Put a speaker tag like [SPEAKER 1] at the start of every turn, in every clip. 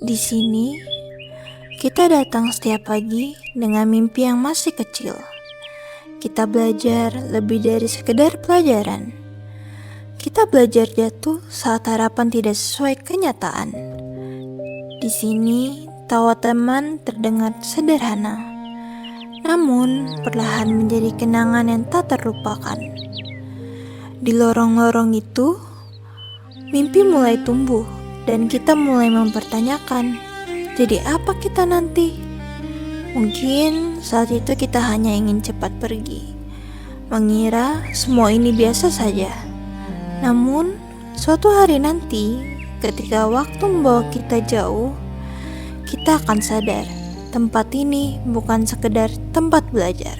[SPEAKER 1] Di sini, kita datang setiap pagi dengan mimpi yang masih kecil. Kita belajar lebih dari sekedar pelajaran. Kita belajar jatuh saat harapan tidak sesuai kenyataan. Di sini, tawa teman terdengar sederhana, namun perlahan menjadi kenangan yang tak terlupakan. Di lorong-lorong itu, mimpi mulai tumbuh dan kita mulai mempertanyakan, jadi apa kita nanti? Mungkin saat itu kita hanya ingin cepat pergi, mengira semua ini biasa saja. Namun, suatu hari nanti, ketika waktu membawa kita jauh, kita akan sadar, tempat ini bukan sekedar tempat belajar.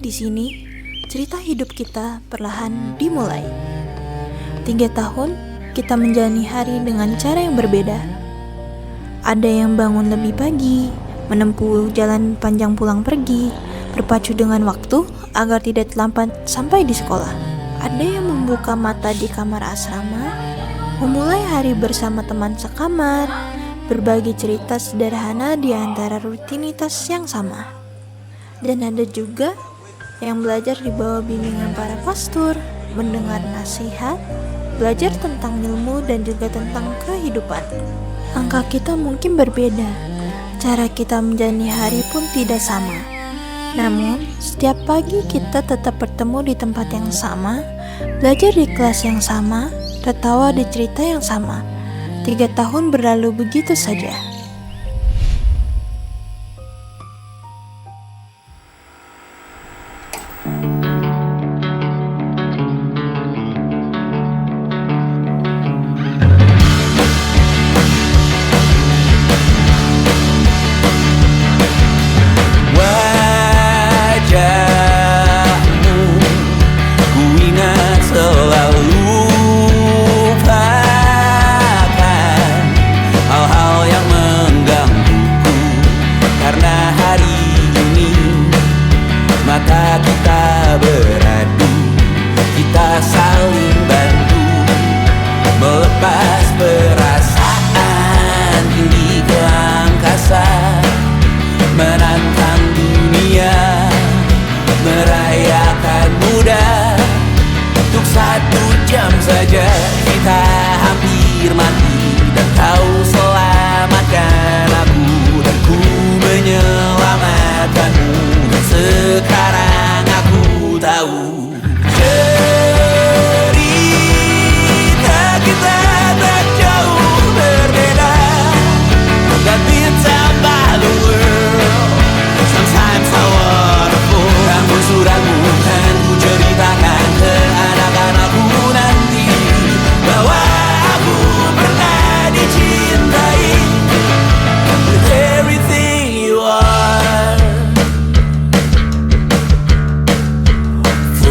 [SPEAKER 1] Di sini, cerita hidup kita perlahan dimulai. 3 tahun, kita menjalani hari dengan cara yang berbeda. Ada yang bangun lebih pagi, menempuh jalan panjang pulang pergi, berpacu dengan waktu agar tidak terlambat sampai di sekolah. Ada yang membuka mata di kamar asrama, memulai hari bersama teman sekamar, berbagi cerita sederhana di antara rutinitas yang sama. Dan ada juga yang belajar di bawah bimbingan para pastor, mendengar nasihat, belajar tentang ilmu dan juga tentang kehidupan. Angka kita mungkin berbeda, cara kita menjalani hari pun tidak sama. Namun, setiap pagi kita tetap bertemu di tempat yang sama, belajar di kelas yang sama, tertawa di cerita yang sama. 3 tahun berlalu begitu saja.
[SPEAKER 2] Kita beradu, kita saling bantu, melepas perasaan tinggi ke angkasa, menantang dunia, merayakan muda. Untuk 1 jam saja kita hampir mati, dan kau selamatkan aku, dan ku menyelamatkanmu. Dan sekarang aku tahu cerita kita tak jauh berbeda, tapi tambah the world. Sometimes how wonderful. Kamu suratmu kan ku ceritakan ke anak-anakku nanti, bahwa aku pernah dicintai with everything you are.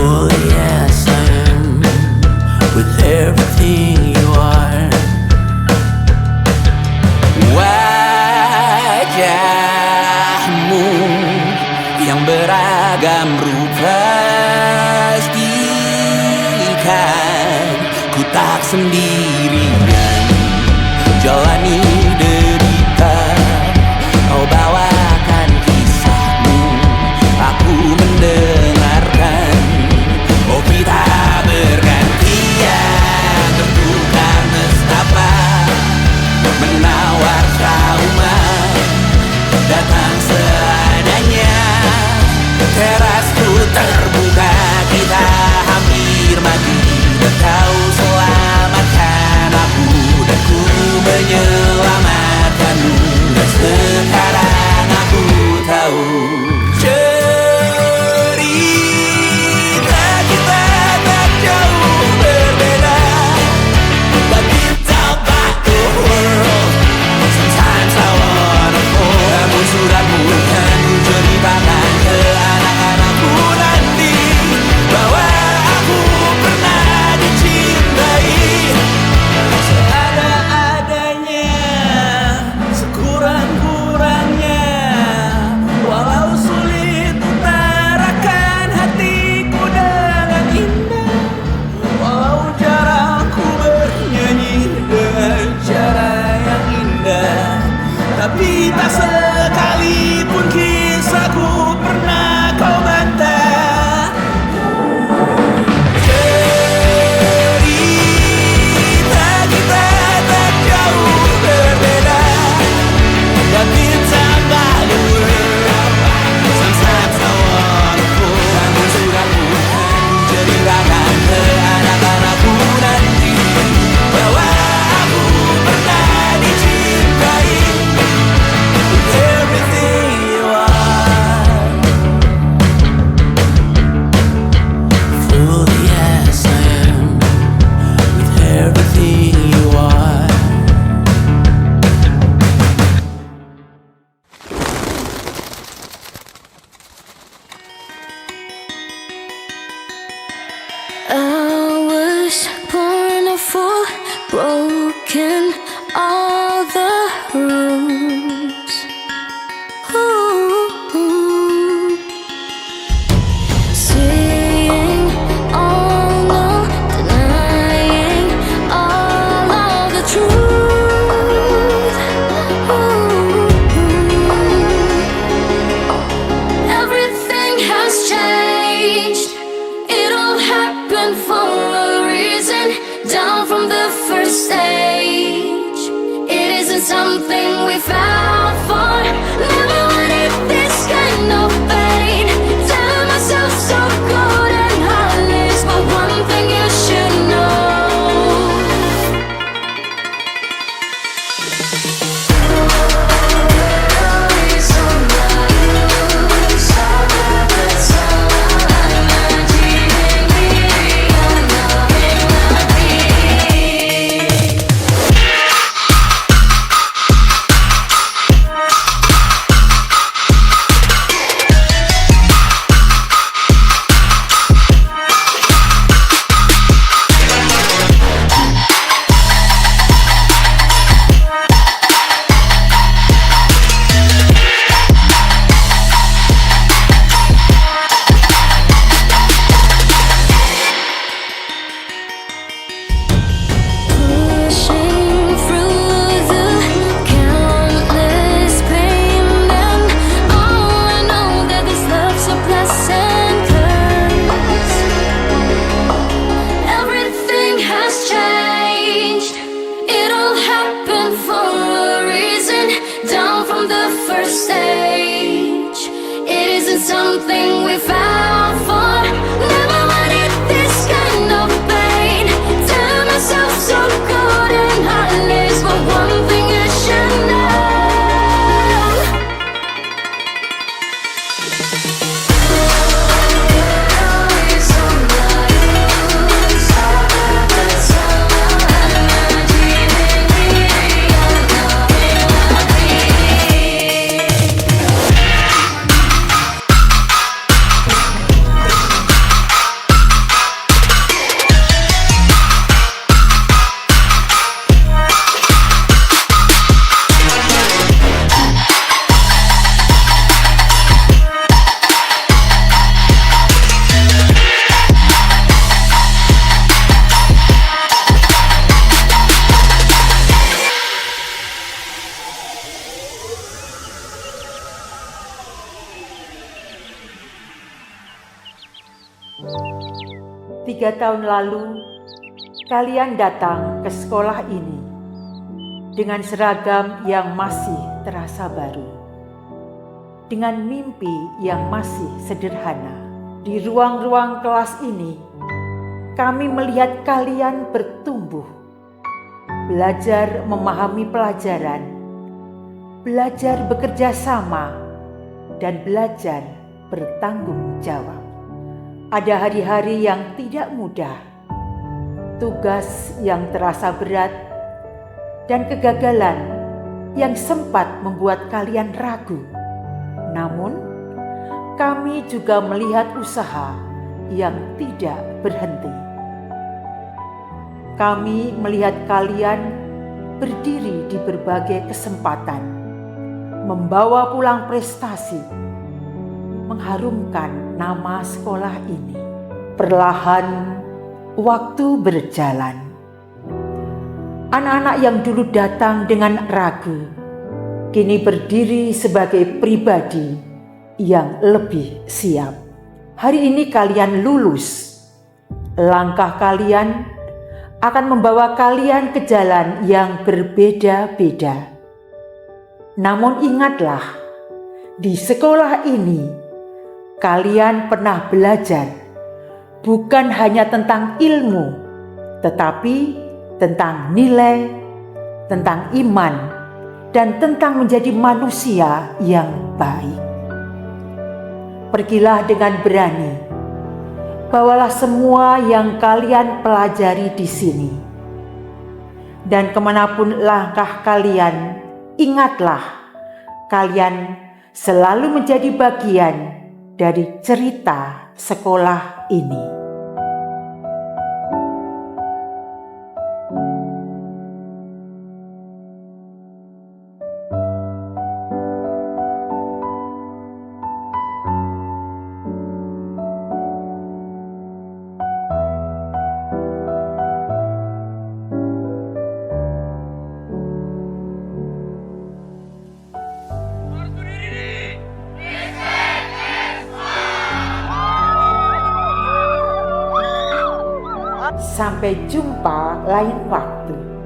[SPEAKER 2] Oh yes I am, with everything you are. Wajahmu yang beragam rupa pastikan ku tak sendirian jalani derita. Kau bawakan kisahmu, aku mendengarkan. Oh kita bergantian, bertukar nestapa, menawar trauma, datang seadanya. Terasku terbuka, kita hampir mati, dan kau selamatkan aku, dan ku menyelamatkanmu. Dan sekarang aku tahu cerita kita tak jauh berbeda, but it's about the world. Sometimes I wanna fall. Namun suratmu kan ku ceritakan ke anak-anakku nanti, bahwa aku pernah Tapi tak sekalipun kisahku pernah kau bantah. Cerita kita tak jauh berbeda, but ditambah the world. Sometimes I wanna pull. Namun sudah Tuhan ceritakan ke anak-anakku nanti bahwa aku pernah dicintai with everything you are. Fully as I am, with everything you are.
[SPEAKER 3] I was born a fool, broken all the rules. Ooh. Saying all no, denying all of the truth. Ooh. Everything has changed. It all happened for a reason. Down from the first stage. It isn't something we fell for. Never wanted this kind of pain. Telling myself so good and heartless, but one thing you should know. Pushing through the countless pain, and all I know that this love's a blessing, 'cause everything has changed. It all happened for a reason. Down from the first stage. It isn't something we fell for. Never wanted this kind of pain. Tell myself so good and heartless, but one thing you should know.
[SPEAKER 4] Tiga tahun lalu, kalian datang ke sekolah ini dengan seragam yang masih terasa baru, dengan mimpi yang masih sederhana. Di ruang-ruang kelas ini, kami melihat kalian bertumbuh, belajar memahami pelajaran, belajar bekerja sama, dan belajar bertanggung jawab. Ada hari-hari yang tidak mudah, tugas yang terasa berat, dan kegagalan yang sempat membuat kalian ragu. Namun, kami juga melihat usaha yang tidak berhenti. Kami melihat kalian berdiri di berbagai kesempatan, membawa pulang prestasi, mengharumkan nama sekolah ini. Perlahan waktu berjalan. Anak-anak yang dulu datang dengan ragu, kini berdiri sebagai pribadi yang lebih siap. Hari ini kalian lulus. Langkah kalian akan membawa kalian ke jalan yang berbeda-beda. Namun ingatlah, di sekolah ini kalian pernah belajar bukan hanya tentang ilmu, tetapi tentang nilai, tentang iman, dan tentang menjadi manusia yang baik. Pergilah dengan berani, bawalah semua yang kalian pelajari di sini. Dan kemanapun langkah kalian, ingatlah, kalian selalu menjadi bagian dari cerita sekolah ini. Sampai jumpa lain waktu.